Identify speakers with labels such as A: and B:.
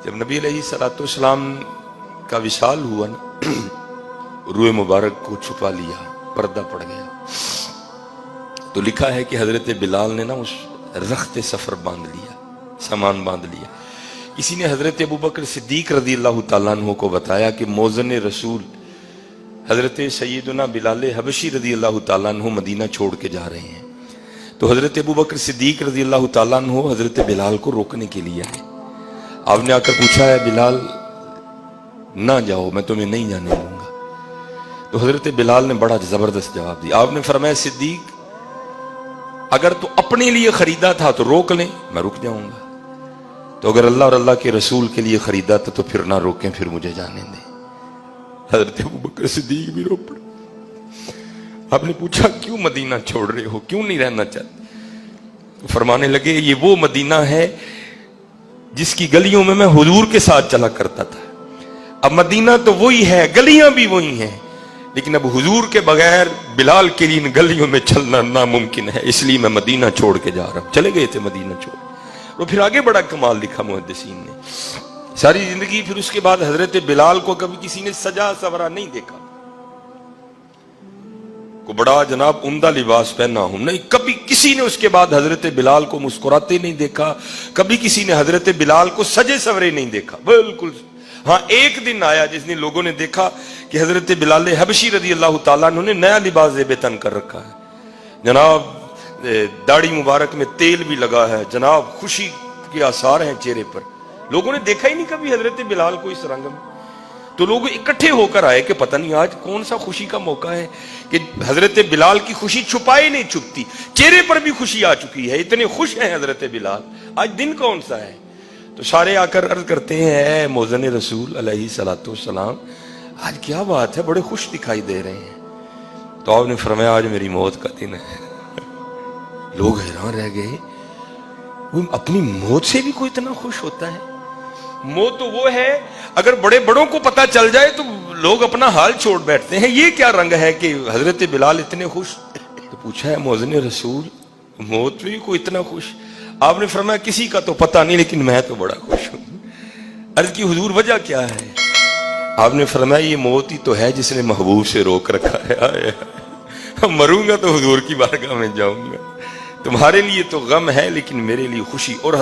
A: جب نبی علیہ السلام کا وصال ہوا نا، روح مبارک کو چھپا لیا، پردہ پڑ گیا، تو لکھا ہے کہ حضرت بلال نے نا اس رخت سفر باندھ لیا، سامان باندھ لیا۔ کسی نے حضرت ابوبکر صدیق رضی اللہ تعالیٰ عنہ کو بتایا کہ موذن رسول حضرت سیدنا بلال حبشی رضی اللہ تعالیٰ عنہ مدینہ چھوڑ کے جا رہے ہیں، تو حضرت ابوبکر صدیق رضی اللہ تعالیٰ عنہ حضرت بلال کو روکنے کے لیے آئے۔ آپ نے آ کر پوچھا ہے بلال نہ جاؤ، میں تمہیں نہیں جانے دوں گا۔ تو حضرت بلال نے بڑا زبردست جواب دیا۔ آپ نے فرمایا صدیق اگر تو اپنے لیے خریدا تھا تو روک لیں، میں رک جاؤں گا، تو اگر اللہ اور اللہ کے رسول کے لیے خریدا تھا تو پھر نہ روکیں، پھر مجھے جانے دیں۔ حضرت ابوبکر صدیق بھی رو پڑے۔ آپ نے پوچھا کیوں مدینہ چھوڑ رہے ہو، کیوں نہیں رہنا چاہتے؟ فرمانے لگے یہ وہ مدینہ ہے جس کی گلیوں میں حضور کے ساتھ چلا کرتا تھا۔ اب مدینہ تو وہی ہے، گلیاں بھی وہی ہیں، لیکن اب حضور کے بغیر بلال کے لیے ان گلیوں میں چلنا ناممکن ہے، اس لیے میں مدینہ چھوڑ کے جا رہا ہوں۔ چلے گئے تھے مدینہ چھوڑ، اور پھر آگے بڑا کمال لکھا محدثین نے۔ ساری زندگی پھر اس کے بعد حضرت بلال کو کبھی کسی نے سجا سورا نہیں دیکھا، کو بڑا جناب عمدہ لباس پہنا ہوں نہیں، کبھی کسی نے اس کے بعد حضرت بلال کو مسکراتے نہیں دیکھا، کبھی کسی نے حضرت بلال کو سجے سورے نہیں دیکھا، بالکل۔ ہاں ایک دن آیا جس نے لوگوں نے دیکھا کہ حضرت بلال حبشی رضی اللہ تعالیٰ عنہ نے نیا لباس زیب تن کر رکھا ہے، جناب داڑھی مبارک میں تیل بھی لگا ہے، جناب خوشی کے آثار ہیں چہرے پر۔ لوگوں نے دیکھا ہی نہیں کبھی حضرت بلال کو اس رنگ میں، تو لوگ اکٹھے ہو کر آئے کہ پتہ نہیں آج کون سا خوشی کا موقع ہے کہ حضرت بلال کی خوشی چھپائی نہیں چھپتی، چہرے پر بھی خوشی آ چکی ہے، اتنے خوش ہیں حضرت بلال، آج دن کون سا ہے؟ تو سارے آ کر عرض کرتے ہیں اے موذن رسول علیہ الصلوۃ والسلام، آج کیا بات ہے، بڑے خوش دکھائی دے رہے ہیں۔ تو آپ نے فرمایا آج میری موت کا دن ہے۔ لوگ حیران رہ گئے، وہ اپنی موت سے بھی کوئی اتنا خوش ہوتا ہے؟ موت تو وہ ہے اگر بڑے بڑوں کو پتہ چل جائے تو لوگ اپنا حال چھوڑ بیٹھتے ہیں، یہ کیا رنگ ہے کہ حضرت بلال اتنے خوش؟ تو پوچھا ہے موذن رسول موت بھی کوئی اتنا خوش؟ آپ نے فرمایا کسی کا تو پتہ نہیں لیکن میں تو بڑا خوش ہوں۔ عرض کی حضور وجہ کیا ہے؟ آپ نے فرمایا یہ موت ہی تو ہے جس نے محبوب سے روک رکھا ہے، مروں گا تو حضور کی بارگاہ میں جاؤں گا، تمہارے لیے تو غم ہے لیکن میرے لیے خوشی۔ اور